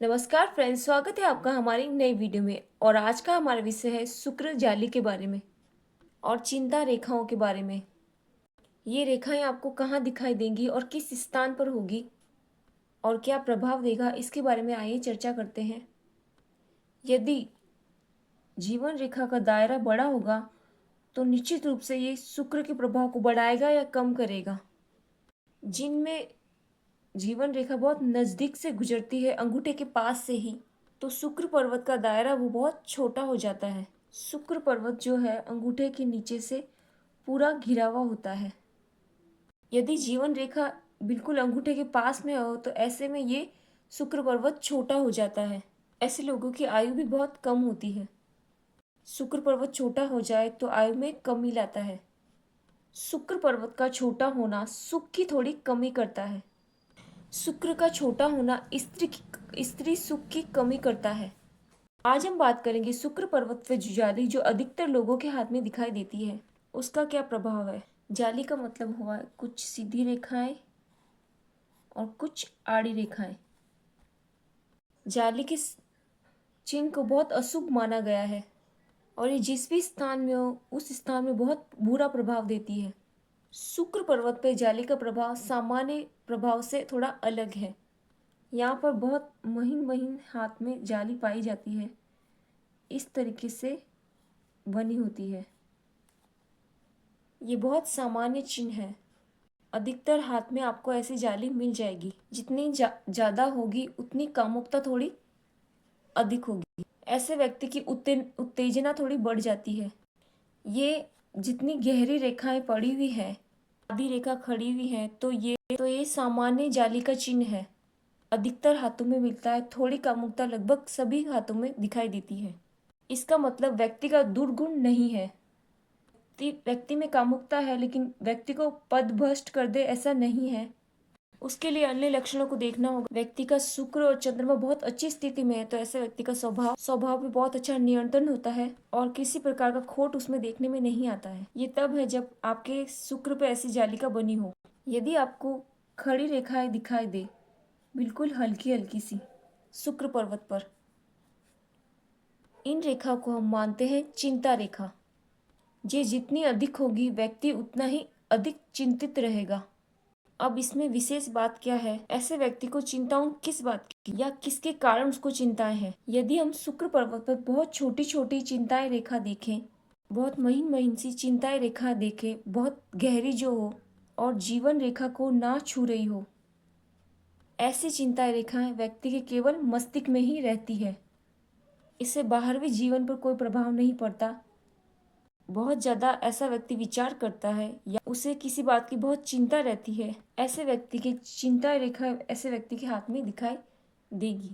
नमस्कार फ्रेंड्स, स्वागत है आपका हमारी नई वीडियो में। और आज का हमारा विषय है शुक्र जाली के बारे में और चिंता रेखाओं के बारे में। ये रेखाएं आपको कहाँ दिखाई देंगी और किस स्थान पर होगी और क्या प्रभाव देगा, इसके बारे में आइए चर्चा करते हैं। यदि जीवन रेखा का दायरा बड़ा होगा तो निश्चित रूप से ये शुक्र के प्रभाव को बढ़ाएगा या कम करेगा। जिनमें जीवन रेखा बहुत नज़दीक से गुजरती है, अंगूठे के पास से ही, तो शुक्र पर्वत का दायरा वो बहुत छोटा हो जाता है। शुक्र पर्वत जो है अंगूठे के नीचे से पूरा घिरा हुआ होता है। यदि जीवन रेखा बिल्कुल अंगूठे के पास में हो तो ऐसे में ये शुक्र पर्वत छोटा हो जाता है। ऐसे लोगों की आयु भी बहुत कम होती है। शुक्र पर्वत छोटा हो जाए तो आयु में कमी लाता है। शुक्र पर्वत का छोटा होना सुख की थोड़ी कमी करता है। शुक्र का छोटा होना स्त्री सुख की कमी करता है। आज हम बात करेंगे शुक्र पर्वत पे जाली जो अधिकतर लोगों के हाथ में दिखाई देती है, उसका क्या प्रभाव है। जाली का मतलब हुआ कुछ सीधी रेखाएं और कुछ आड़ी रेखाएं। जाली के चिन्ह को बहुत अशुभ माना गया है और ये जिस भी स्थान में हो उस स्थान में बहुत बुरा प्रभाव देती है। शुक्र पर्वत पर जाली का प्रभाव सामान्य प्रभाव से थोड़ा अलग है। यहाँ पर बहुत महीन महीन हाथ में जाली पाई जाती है, इस तरीके से बनी होती है। ये बहुत सामान्य चिन्ह है। अधिकतर हाथ में आपको ऐसी जाली मिल जाएगी। जितनी ज़्यादा होगी उतनी कामुकता थोड़ी अधिक होगी। ऐसे व्यक्ति की उत्तेजना थोड़ी बढ़ जाती है। ये जितनी गहरी रेखाएं पड़ी हुई है, आधी रेखा खड़ी हुई है, तो ये सामान्य जाली का चिन्ह है। अधिकतर हाथों में मिलता है। थोड़ी कामुकता लगभग सभी हाथों में दिखाई देती है। इसका मतलब व्यक्ति का दुर्गुण नहीं है। व्यक्ति में कामुकता है लेकिन व्यक्ति को पदभ्रष्ट कर दे ऐसा नहीं है। उसके लिए अन्य लक्षणों को देखना होगा। व्यक्ति का शुक्र और चंद्रमा बहुत अच्छी स्थिति में है तो ऐसे व्यक्ति का स्वभाव भी बहुत अच्छा नियंत्रण होता है और किसी प्रकार का खोट उसमें देखने में नहीं आता है। ये तब है जब आपके शुक्र पे ऐसी जालिका बनी हो। यदि आपको खड़ी रेखाएं दिखाई दे बिल्कुल हल्की हल्की सी शुक्र पर्वत पर, इन रेखा को हम मानते हैं चिंता रेखा। ये जितनी अधिक होगी व्यक्ति उतना ही अधिक चिंतित रहेगा। अब इसमें विशेष बात क्या है, ऐसे व्यक्ति को चिंताओं किस बात की या किसके कारण उसको चिंताएं हैं। यदि हम शुक्र पर्वत पर बहुत छोटी छोटी चिंताएं रेखा देखें, बहुत महीन महीन सी चिंताएं रेखा देखें, बहुत गहरी जो हो और जीवन रेखा को ना छू रही हो, ऐसी चिंताएं रेखाएं व्यक्ति के केवल मस्तिष्क में ही रहती है। इससे बाहर भी जीवन पर कोई प्रभाव नहीं पड़ता। बहुत ज़्यादा ऐसा व्यक्ति विचार करता है या उसे किसी बात की बहुत चिंता रहती है, ऐसे व्यक्ति की चिंता रेखा ऐसे व्यक्ति के हाथ में दिखाई देगी।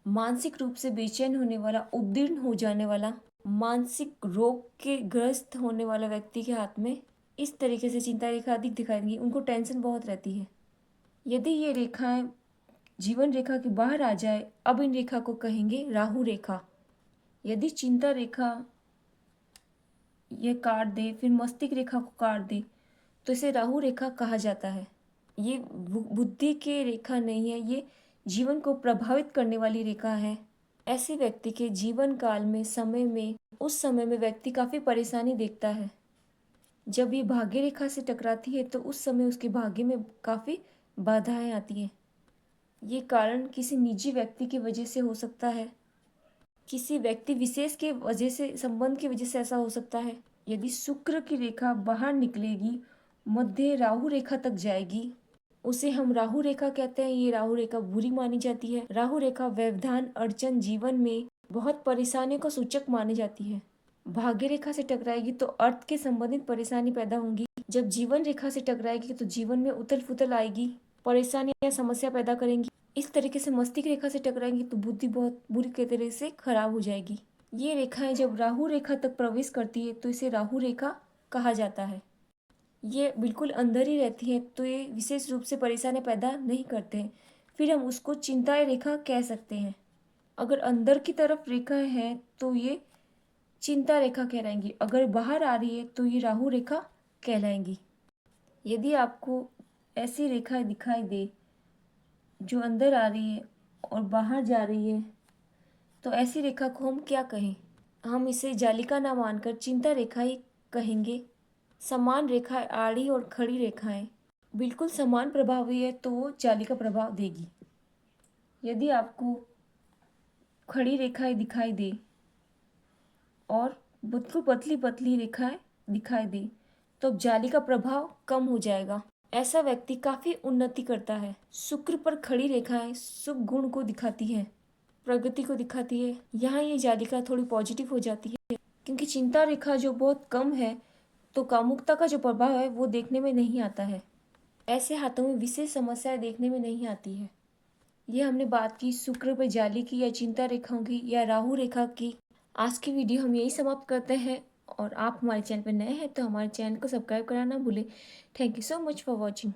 मानसिक रूप से बेचैन होने वाला, उद्दीर्ण हो जाने वाला, मानसिक रोग के ग्रस्त होने वाला व्यक्ति के हाथ में इस तरीके से चिंता रेखा अधिक दिखाई देंगी। उनको टेंशन बहुत रहती है। यदि ये रेखाएं जीवन रेखा के बाहर आ जाए, अब इन रेखा को कहेंगे राहु रेखा। यदि चिंता रेखा ये काट दे, फिर मस्तिष्क रेखा को काट दे, तो इसे राहु रेखा कहा जाता है। ये बुद्धि की रेखा नहीं है, ये जीवन को प्रभावित करने वाली रेखा है। ऐसे व्यक्ति के जीवन काल में उस समय में व्यक्ति काफ़ी परेशानी देखता है। जब ये भाग्य रेखा से टकराती है तो उस समय उसके भाग्य में काफ़ी बाधाएं आती हैं। ये कारण किसी निजी व्यक्ति की वजह से हो सकता है, किसी व्यक्ति विशेष के वजह से, संबंध की वजह से ऐसा हो सकता है। यदि शुक्र की रेखा बाहर निकलेगी, मध्य राहु रेखा तक जाएगी, उसे हम राहु रेखा कहते हैं। ये राहु रेखा बुरी मानी जाती है। राहु रेखा व्यवधान, अड़चन, जीवन में बहुत परेशानियों का सूचक मानी जाती है। भाग्य रेखा से टकराएगी तो अर्थ के संबंधित परेशानी पैदा होंगी। जब जीवन रेखा से टकराएगी तो जीवन में उथल फुथल आएगी, परेशानियां, समस्या पैदा करेंगी। इस तरीके से मस्तिष्क रेखा से टकराएंगी तो बुद्धि बहुत बुरी तरह से खराब हो जाएगी। ये रेखाएं जब राहु रेखा तक प्रवेश करती है तो इसे राहु रेखा कहा जाता है। ये बिल्कुल अंदर ही रहती है तो ये विशेष रूप से परेशानियां पैदा नहीं करते हैं, फिर हम उसको चिंता रेखा कह सकते हैं। अगर अंदर की तरफ रेखा है तो ये चिंता रेखा कहलाएंगी, अगर बाहर आ रही है तो ये राहु रेखा कहलाएंगी। यदि आपको ऐसी रेखाएं दिखाई दे जो अंदर आ रही है और बाहर जा रही है, तो ऐसी रेखा को हम क्या कहें? हम इसे जालिका ना मानकर चिंता रेखा ही कहेंगे। समान रेखाएं, आड़ी और खड़ी रेखाएं बिल्कुल समान प्रभावी है तो वो जालिका प्रभाव देगी। यदि आपको खड़ी रेखाएं दिखाई दे और बिल्कुल पतली पतली रेखाएं दिखाई दे तो जालिका प्रभाव कम हो जाएगा। ऐसा व्यक्ति काफी उन्नति करता है। शुक्र पर खड़ी रेखाएं शुभ गुण को दिखाती है, प्रगति को दिखाती है। यहाँ ये जालिका थोड़ी पॉजिटिव हो जाती है, क्योंकि चिंता रेखा जो बहुत कम है तो कामुकता का जो प्रभाव है वो देखने में नहीं आता है। ऐसे हाथों में विशेष समस्याएं देखने में नहीं आती है। ये हमने बात की शुक्र पे जाली की या चिंता रेखाओं की या राहु रेखा की। आज की वीडियो हम यही समाप्त करते हैं, और आप हमारे चैनल पर नए हैं तो हमारे चैनल को सब्सक्राइब करना ना भूलें। Thank you so much for watching.